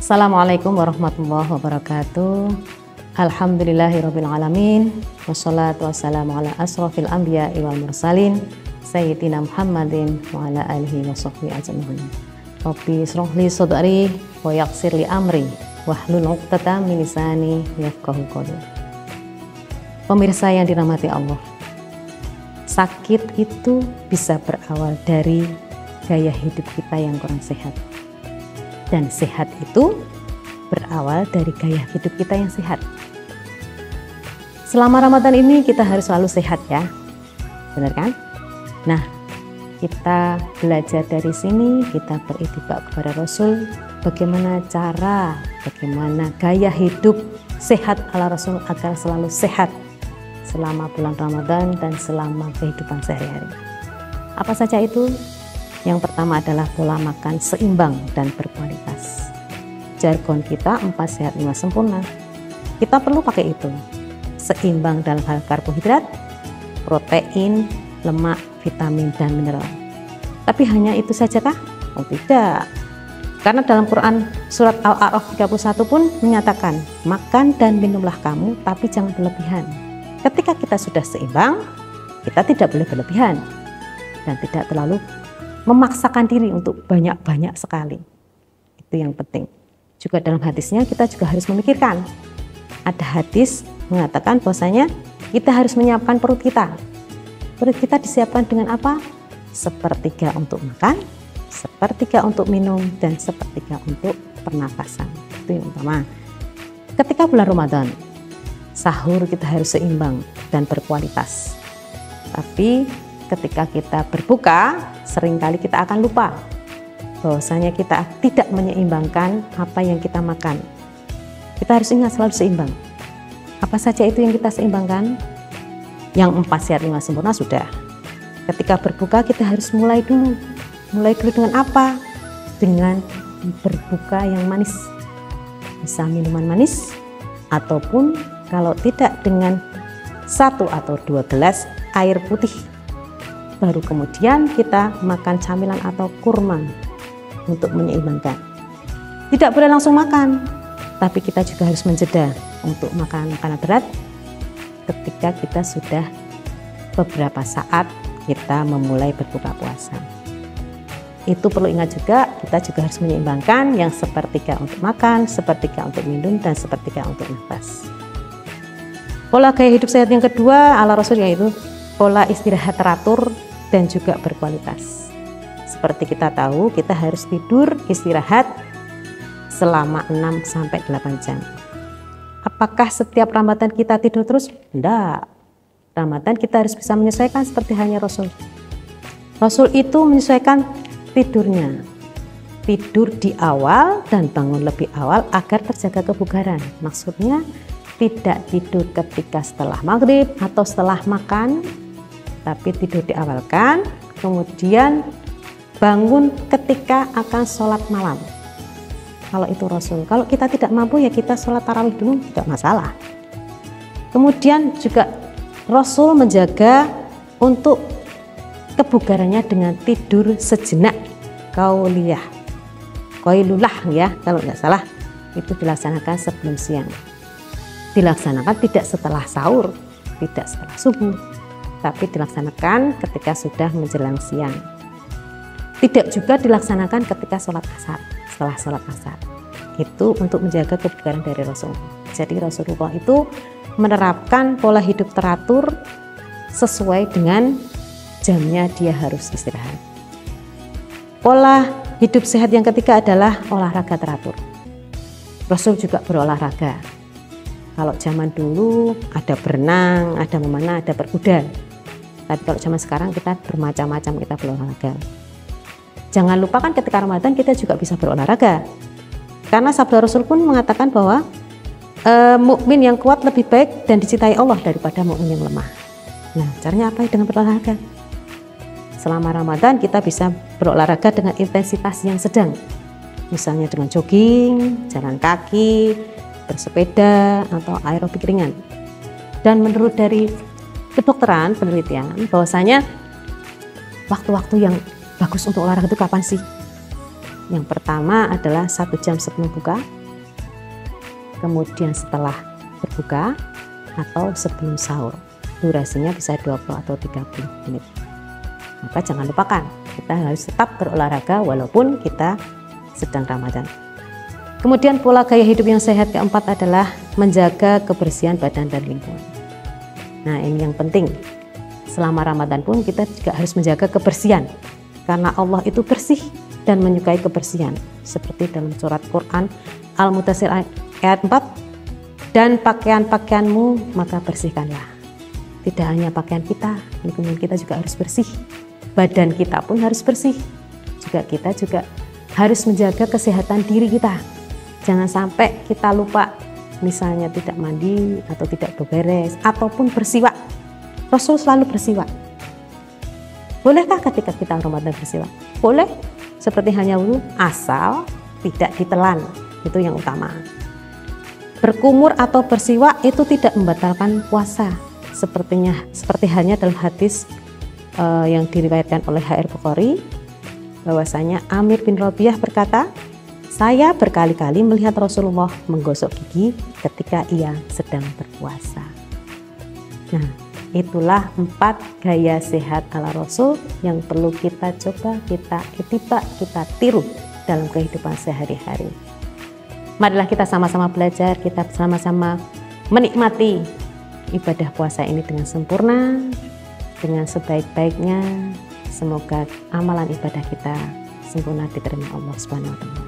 Assalamualaikum warahmatullahi wabarakatuh. Alhamdulillahirabbil alamin. Wassalatu wassalamu ala asrofil anbiya'i wal mursalin sayyidina Muhammadin wa ala alihi wa sahbihi ajmain. Rabbi ishrah li sadri wa yassir li amri wahlul 'uqdatam min lisani yafqahu qawli. Pemirsa yang dirahmati Allah, sakit itu bisa berawal dari gaya hidup kita yang kurang sehat. Dan sehat itu berawal dari gaya hidup kita yang sehat. Selama Ramadan ini kita harus selalu sehat ya, benar kan? Nah, kita belajar dari sini, kita beritiba kepada Rasul, bagaimana gaya hidup sehat ala Rasul agar selalu sehat selama bulan Ramadan dan selama kehidupan sehari-hari. Apa saja itu? Yang pertama adalah pola makan seimbang dan berkualitas. Jargon kita 4 sehat 5 sempurna. Kita perlu pakai itu. Seimbang dalam hal karbohidrat, protein, lemak, vitamin, dan mineral. Tapi hanya itu saja kah? Oh tidak. Karena dalam Quran surat Al-A'raf 31 pun menyatakan, makan dan minumlah kamu tapi jangan berlebihan. Ketika kita sudah seimbang, kita tidak boleh berlebihan dan tidak terlalu memaksakan diri untuk banyak-banyak sekali. Itu yang penting. Juga dalam hadisnya kita juga harus memikirkan. Ada hadis mengatakan bahwasanya kita harus menyiapkan perut kita. Perut kita disiapkan dengan apa? Sepertiga untuk makan, sepertiga untuk minum, dan sepertiga untuk pernafasan. Itu yang utama. Ketika bulan Ramadan, sahur kita harus seimbang dan berkualitas. Tapi ketika kita berbuka, seringkali kita akan lupa bahwasanya kita tidak menyeimbangkan apa yang kita makan. Kita harus ingat selalu seimbang. Apa saja itu yang kita seimbangkan? Yang 4 sehat 5 sempurna sudah. Ketika berbuka kita harus mulai dulu. Mulai dulu dengan apa? Dengan berbuka yang manis. Bisa minuman manis, ataupun kalau tidak dengan 1 atau 2 gelas air putih. Baru kemudian kita makan camilan atau kurma untuk menyeimbangkan. Tidak boleh langsung makan, tapi kita juga harus menjeda untuk makan makanan berat ketika kita sudah beberapa saat kita memulai berbuka puasa. Itu perlu ingat juga, kita juga harus menyeimbangkan yang sepertiga untuk makan, sepertiga untuk minum, dan sepertiga untuk nafas. Pola gaya hidup sehat yang kedua ala Rasul yaitu pola istirahat teratur dan juga berkualitas. Seperti kita tahu, kita harus tidur istirahat selama 6-8 jam. Apakah setiap Ramadan kita tidur terus? Tidak. Ramadan kita harus bisa menyesuaikan seperti halnya Rasul. Rasul itu menyesuaikan tidurnya. Tidur di awal dan bangun lebih awal agar terjaga kebugaran. Maksudnya tidak tidur ketika setelah maghrib atau setelah makan, tapi tidur diawalkan, kemudian bangun ketika akan sholat malam. Kalau itu Rasul. Kalau kita tidak mampu ya kita sholat tarawih dulu, tidak masalah. Kemudian juga Rasul menjaga untuk kebugarannya dengan tidur sejenak, qailulah ya, kalau nggak salah itu dilaksanakan sebelum siang. Dilaksanakan tidak setelah sahur, tidak setelah subuh, tapi dilaksanakan ketika sudah menjelang siang. Tidak juga dilaksanakan ketika sholat asar, setelah sholat asar. Itu untuk menjaga kebugaran dari Rasul. Jadi Rasulullah itu menerapkan pola hidup teratur sesuai dengan jamnya dia harus istirahat. Pola hidup sehat yang ketiga adalah olahraga teratur. Rasul juga berolahraga. Kalau zaman dulu ada berenang, ada memanah, ada berkuda. Tapi kalau zaman sekarang kita bermacam-macam, kita berolahraga. Jangan lupa kan ketika Ramadan kita juga bisa berolahraga. Karena sabda Rasul pun mengatakan bahwa mukmin yang kuat lebih baik dan dicintai Allah daripada mukmin yang lemah. Nah, caranya apa dengan berolahraga? Selama Ramadan kita bisa berolahraga dengan intensitas yang sedang. Misalnya dengan jogging, jalan kaki, bersepeda, atau aerobik ringan. Dan menurut dari kedokteran penelitian bahwasanya waktu-waktu yang bagus untuk olahraga itu kapan sih? Yang pertama adalah 1 jam sebelum buka, kemudian setelah berbuka, atau sebelum sahur. Durasinya bisa 20 atau 30 menit. Maka jangan lupakan, kita harus tetap berolahraga walaupun kita sedang Ramadan. Kemudian pola gaya hidup yang sehat keempat adalah menjaga kebersihan badan dan lingkungan. Nah, ini yang penting. Selama Ramadan pun kita juga harus menjaga kebersihan. Karena Allah itu bersih dan menyukai kebersihan. Seperti dalam surat Quran Al-Mudaththir ayat 4, dan pakaian-pakaianmu maka bersihkanlah. Tidak hanya pakaian kita, lingkungan kita juga harus bersih. Badan kita pun harus bersih. Kita juga harus menjaga kesehatan diri kita. Jangan sampai kita lupa, misalnya tidak mandi atau tidak beberes ataupun bersiwak. Rasul selalu bersiwak. Bolehkah ketika kita Ramadan bersiwak? Boleh, seperti hanya wudu, asal tidak ditelan. Itu yang utama. Berkumur atau bersiwak itu tidak membatalkan puasa. Seperti halnya dalam hadis yang diriwayatkan oleh H.R. Bukhari, bahwasanya Amir bin Rabi'ah berkata, saya berkali-kali melihat Rasulullah menggosok gigi ketika ia sedang berpuasa. Nah, itulah 4 gaya sehat ala Rasul yang perlu kita coba, kita ittiba, kita tiru dalam kehidupan sehari-hari. Marilah kita sama-sama belajar, kita sama-sama menikmati ibadah puasa ini dengan sempurna, dengan sebaik-baiknya. Semoga amalan ibadah kita sempurna diterima Allah Subhanahu wa Ta'ala.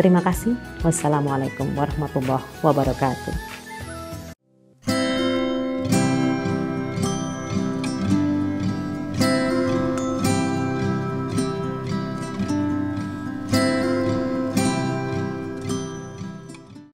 Terima kasih. Wassalamualaikum warahmatullahi wabarakatuh.